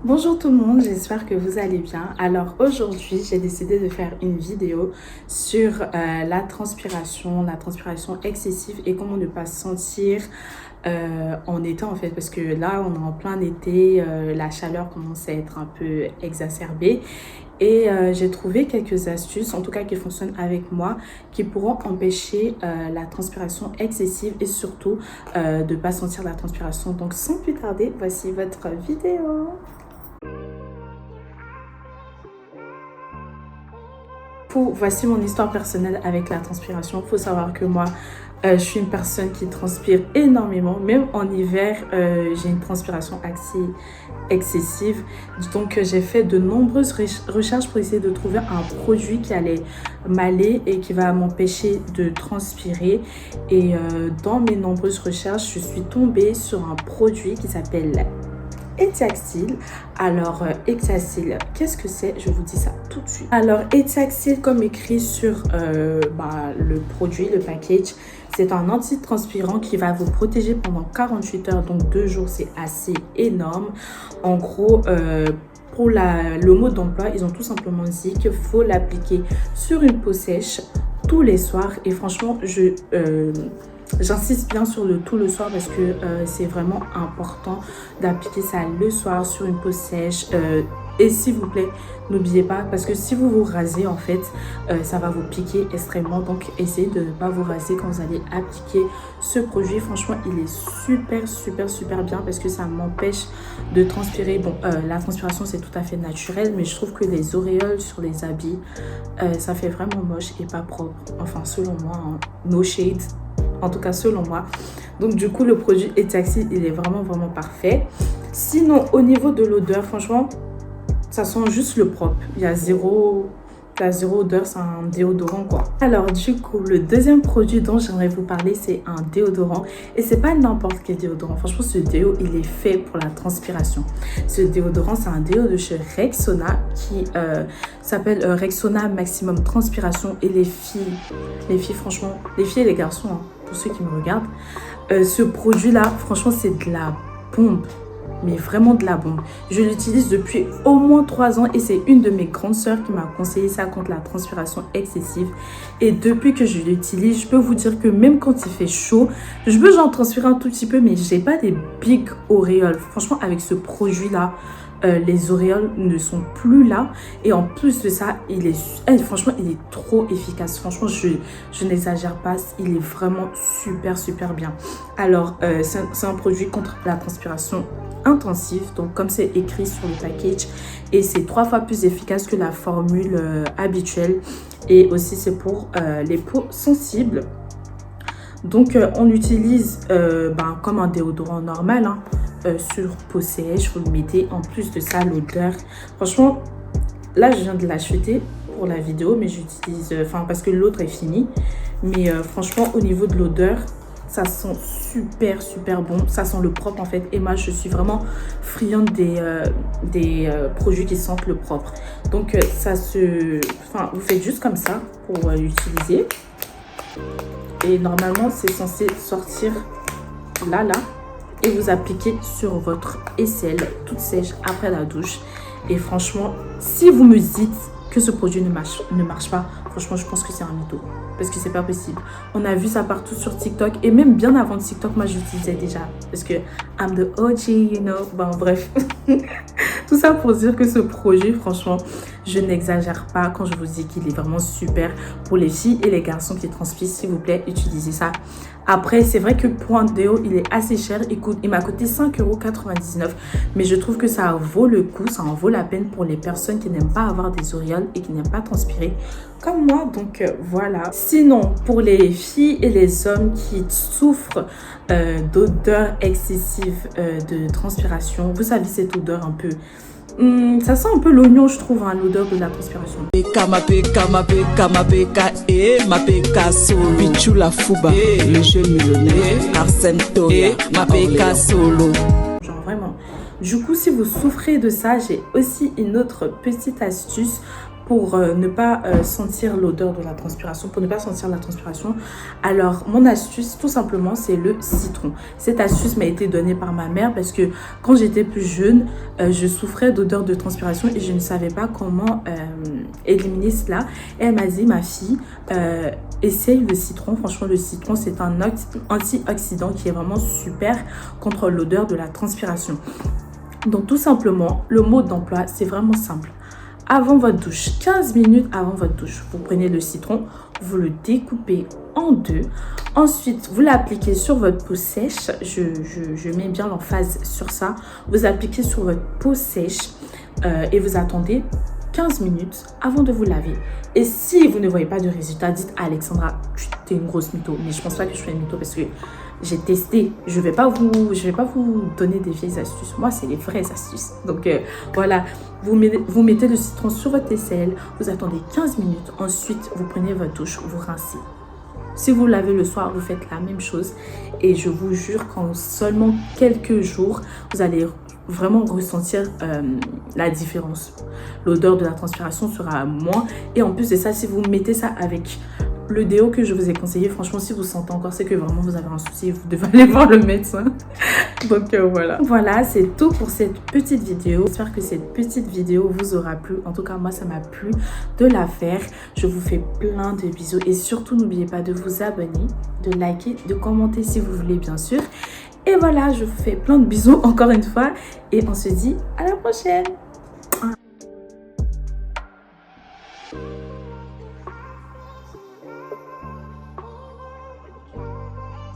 Bonjour tout le monde, j'espère que vous allez bien. Alors aujourd'hui, j'ai décidé de faire une vidéo sur la transpiration excessive et comment ne pas se sentir en été en fait. Parce que là, on est en plein été, la chaleur commence à être un peu exacerbée. Et j'ai trouvé quelques astuces, en tout cas qui fonctionnent avec moi, qui pourront empêcher la transpiration excessive et surtout de ne pas sentir la transpiration. Donc sans plus tarder, voici votre vidéo. Voici mon histoire personnelle avec la transpiration. Il faut savoir que moi, je suis une personne qui transpire énormément. Même en hiver, j'ai une transpiration excessive. Donc, j'ai fait de nombreuses recherches pour essayer de trouver un produit qui allait m'aller et qui va m'empêcher de transpirer. Et dans mes nombreuses recherches, je suis tombée sur un produit qui s'appelle Etiaxyl. Alors, Etiaxyl, qu'est-ce que c'est? Je vous dis ça tout de suite. Alors, Etiaxyl, comme écrit sur le produit, le package, c'est un antitranspirant qui va vous protéger pendant 48 heures. Donc, 2 jours, c'est assez énorme. En gros, pour le mode d'emploi, ils ont tout simplement dit qu'il faut l'appliquer sur une peau sèche tous les soirs. Et franchement, j'insiste bien sur le tout le soir parce que c'est vraiment important d'appliquer ça le soir sur une peau sèche. Et s'il vous plaît, n'oubliez pas, parce que si vous vous rasez, en fait, ça va vous piquer extrêmement. Donc, essayez de ne pas vous raser quand vous allez appliquer ce produit. Franchement, il est super bien parce que ça m'empêche de transpirer. Bon, la transpiration, c'est tout à fait naturel, mais je trouve que les auréoles sur les habits, ça fait vraiment moche et pas propre. Enfin, selon moi, hein. No shade. En tout cas, selon moi. Donc, du coup, le produit Etiaxyl, il est vraiment parfait. Sinon, au niveau de l'odeur, franchement, ça sent juste le propre. Il y a zéro odeur, c'est un déodorant, quoi. Alors, du coup, le deuxième produit dont j'aimerais vous parler, c'est un déodorant. Et c'est pas n'importe quel déodorant. Franchement, ce déo, il est fait pour la transpiration. Ce déodorant, c'est un déo de chez Rexona qui s'appelle Rexona Maximum Transpiration. Et les filles, franchement, les filles et les garçons, hein, pour ceux qui me regardent, ce produit-là, franchement, c'est de la bombe. Mais vraiment de la bombe. Je l'utilise depuis au moins 3 ans et c'est une de mes grandes sœurs qui m'a conseillé ça contre la transpiration excessive. Et depuis que je l'utilise, je peux vous dire que même quand il fait chaud, je peux j'en transpirer un tout petit peu, mais j'ai pas des big auréoles. Franchement, avec ce produit-là, les auréoles ne sont plus là. Et en plus de ça, franchement, il est trop efficace. Franchement, je n'exagère pas. Il est vraiment super bien. Alors, c'est un produit contre la transpiration intensive, donc comme c'est écrit sur le package, et c'est 3 fois plus efficace que la formule habituelle, et aussi c'est pour les peaux sensibles. Donc on l'utilise comme un déodorant normal, hein, sur peau sèche, vous le mettez. En plus de ça, l'odeur, franchement, là je viens de l'acheter pour la vidéo, mais j'utilise, parce que l'autre est fini, mais franchement au niveau de l'odeur, ça sent super bon. Ça sent le propre en fait. Et moi, je suis vraiment friande des produits qui sentent le propre. Donc, vous faites juste comme ça pour l'utiliser. Et normalement, c'est censé sortir là. Et vous appliquez sur votre aisselle toute sèche après la douche. Et franchement, si vous me dites que ce produit ne marche pas, franchement, je pense que c'est un mytho. Parce que c'est pas possible. On a vu ça partout sur TikTok. Et même bien avant TikTok, moi, j'utilisais déjà. Parce que I'm the OG, you know. Bon, bref. Tout ça pour dire que ce produit, franchement, je n'exagère pas quand je vous dis qu'il est vraiment super pour les filles et les garçons qui transpirent. S'il vous plaît, utilisez ça. Après, c'est vrai que pour un déo, il est assez cher. Il m'a coûté 5,99 €. Mais je trouve que ça vaut le coup, ça en vaut la peine pour les personnes qui n'aiment pas avoir des auréoles et qui n'aiment pas transpirer comme moi. Donc voilà. Sinon, pour les filles et les hommes qui souffrent d'odeur excessive de transpiration, vous savez cette odeur un peu... ça sent un peu l'oignon, je trouve, hein, l'odeur de la transpiration. Le jeune millionnaire, Arsène Toya, Solo. Genre vraiment. Du coup, si vous souffrez de ça, j'ai aussi une autre petite astuce pour ne pas sentir l'odeur de la transpiration, alors mon astuce tout simplement c'est le citron. Cette astuce m'a été donnée par ma mère parce que quand j'étais plus jeune, je souffrais d'odeur de transpiration et je ne savais pas comment éliminer cela. Et elle m'a dit, ma fille, essaye le citron. Franchement, le citron c'est un antioxydant qui est vraiment super contre l'odeur de la transpiration. Donc tout simplement, le mode d'emploi c'est vraiment simple. Avant votre douche, 15 minutes avant votre douche, vous prenez le citron, vous le découpez en deux. Ensuite, vous l'appliquez sur votre peau sèche. Je mets bien l'emphase sur ça. Vous appliquez sur votre peau sèche et vous attendez 15 minutes avant de vous laver. Et si vous ne voyez pas de résultat, dites à Alexandra, tu es une grosse mytho. Mais je pense pas que je sois une mytho parce que j'ai testé. Je vais pas vous donner des vieilles astuces. Moi, c'est les vraies astuces. Donc voilà, vous mettez le citron sur votre aisselle, vous attendez 15 minutes. Ensuite, vous prenez votre douche, vous rincez. Si vous lavez le soir, vous faites la même chose. Et je vous jure qu'en seulement quelques jours, vous allez vraiment ressentir la différence. L'odeur de la transpiration sera moins. Et en plus de ça, si vous mettez ça avec le déo que je vous ai conseillé, franchement, si vous sentez encore, c'est que vraiment vous avez un souci, vous devez aller voir le médecin. Donc voilà. Voilà, c'est tout pour cette petite vidéo. J'espère que cette petite vidéo vous aura plu. En tout cas, moi, ça m'a plu de la faire. Je vous fais plein de bisous. Et surtout, n'oubliez pas de vous abonner, de liker, de commenter si vous voulez, bien sûr. Et voilà, je vous fais plein de bisous encore une fois. Et on se dit à la prochaine.